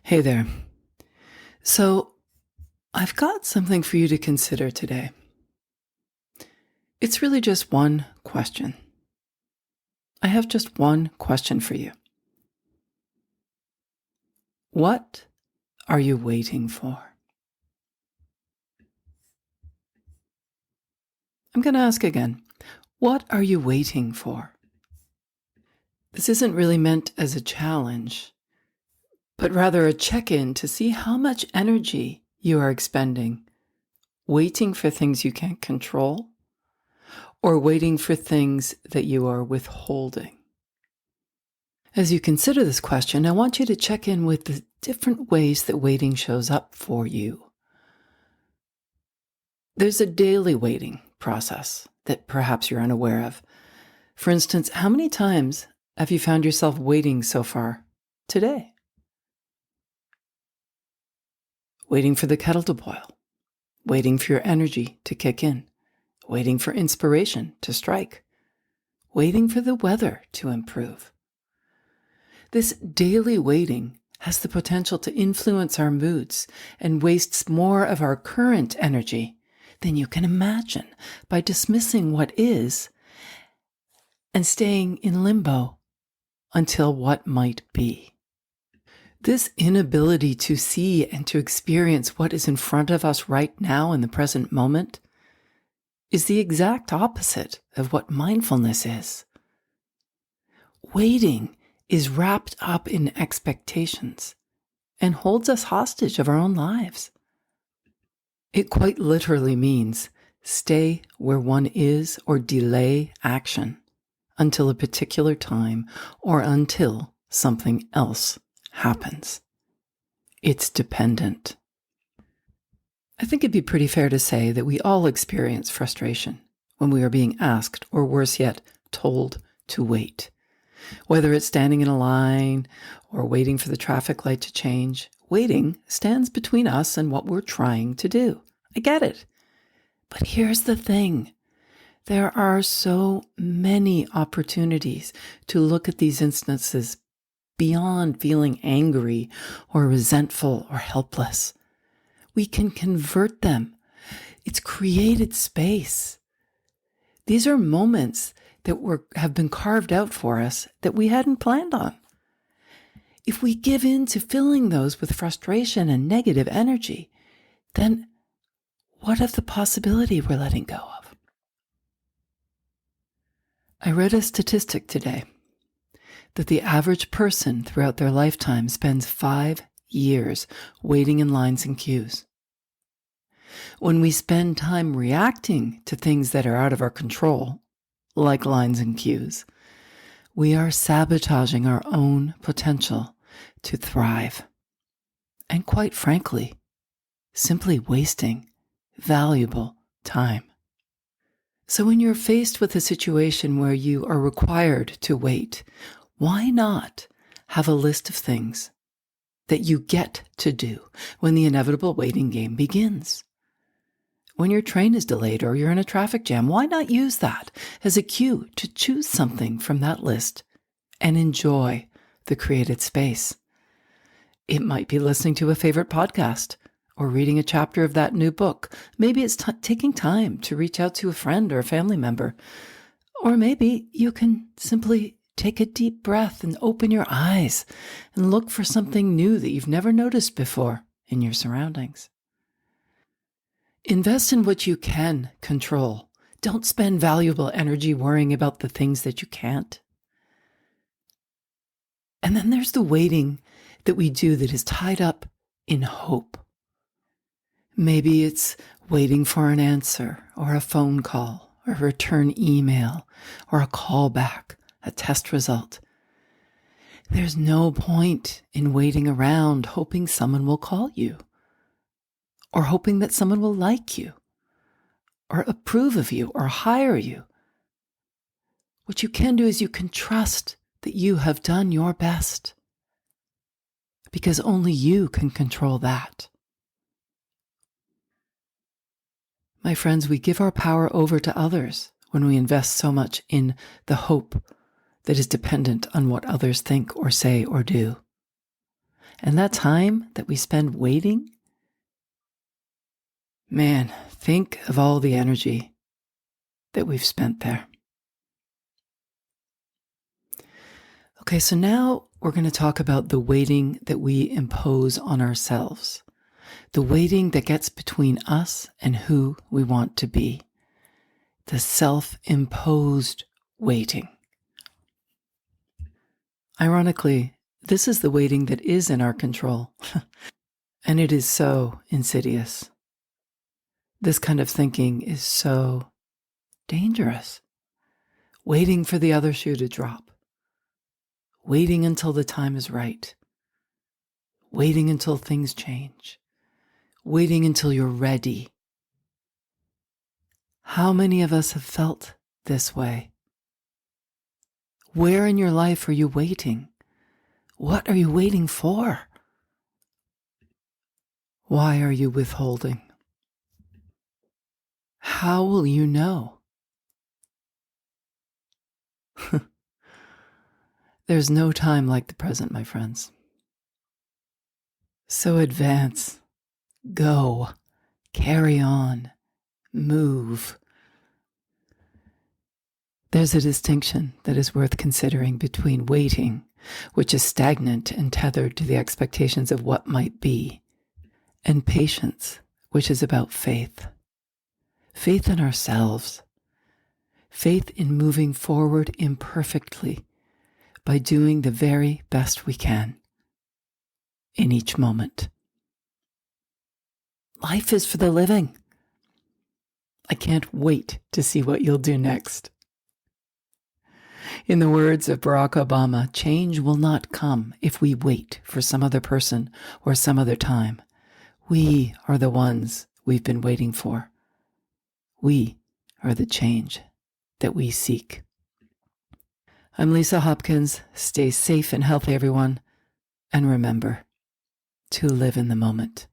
Hey there. So, I've got something for you to consider today. It's really just one question. I have just one question for you. What are you waiting for? I'm going to ask again. What are you waiting for? This isn't really meant as a challenge, but rather a check-in to see how much energy you are expending waiting for things you can't control or waiting for things that you are withholding. As you consider this question, I want you to check in with the different ways that waiting shows up for you. There's a daily waiting process that perhaps you're unaware of. For instance, how many times have you found yourself waiting so far today? Waiting for the kettle to boil, waiting for your energy to kick in, waiting for inspiration to strike, waiting for the weather to improve. This daily waiting has the potential to influence our moods and wastes more of our current energy than you can imagine by dismissing what is and staying in limbo until what might be. This inability to see and to experience what is in front of us right now in the present moment is the exact opposite of what mindfulness is. Waiting is wrapped up in expectations and holds us hostage of our own lives. It quite literally means stay where one is or delay action until a particular time or until something else happens. It's dependent. I think it'd be pretty fair to say that we all experience frustration when we are being asked, or worse yet, told to wait. Whether it's standing in a line or waiting for the traffic light to change, waiting stands between us and what we're trying to do. I get it. But here's the thing. There are so many opportunities to look at these instances beyond feeling angry or resentful or helpless. We can convert them. It's created space. These are moments that have been carved out for us that we hadn't planned on. If we give in to filling those with frustration and negative energy, then what of the possibility we're letting go of? I read a statistic today that the average person throughout their lifetime spends 5 years waiting in lines and queues. When we spend time reacting to things that are out of our control, like lines and queues, we are sabotaging our own potential to thrive. And quite frankly, simply wasting valuable time. So when you're faced with a situation where you are required to wait, why not have a list of things that you get to do when the inevitable waiting game begins? When your train is delayed or you're in a traffic jam, why not use that as a cue to choose something from that list and enjoy the created space? It might be listening to a favorite podcast or reading a chapter of that new book. Maybe it's taking time to reach out to a friend or a family member. Or maybe you can simply take a deep breath and open your eyes and look for something new that you've never noticed before in your surroundings. Invest in what you can control. Don't spend valuable energy worrying about the things that you can't. And then there's the waiting that we do that is tied up in hope. Maybe it's waiting for an answer or a phone call or a return email or a callback, a test result. There's no point in waiting around hoping someone will call you, or hoping that someone will like you, or approve of you, or hire you. What you can do is you can trust that you have done your best, because only you can control that. My friends, we give our power over to others when we invest so much in the hope that is dependent on what others think or say or do. And that time that we spend waiting, man, think of all the energy that we've spent there. Okay, so now we're going to talk about the waiting that we impose on ourselves, the waiting that gets between us and who we want to be, the self-imposed waiting. Ironically, this is the waiting that is in our control, and it is so insidious. This kind of thinking is so dangerous. Waiting for the other shoe to drop. Waiting until the time is right. Waiting until things change. Waiting until you're ready. How many of us have felt this way? Where in your life are you waiting? What are you waiting for? Why are you withholding? How will you know? There's no time like the present, my friends. So advance, go, carry on, move. There's a distinction that is worth considering between waiting, which is stagnant and tethered to the expectations of what might be, and patience, which is about faith. Faith in ourselves. Faith in moving forward imperfectly by doing the very best we can in each moment. Life is for the living. I can't wait to see what you'll do next. In the words of Barack Obama, change will not come if we wait for some other person or some other time. We are the ones we've been waiting for. We are the change that we seek. I'm Lisa Hopkins. Stay safe and healthy, everyone. And remember to live in the moment.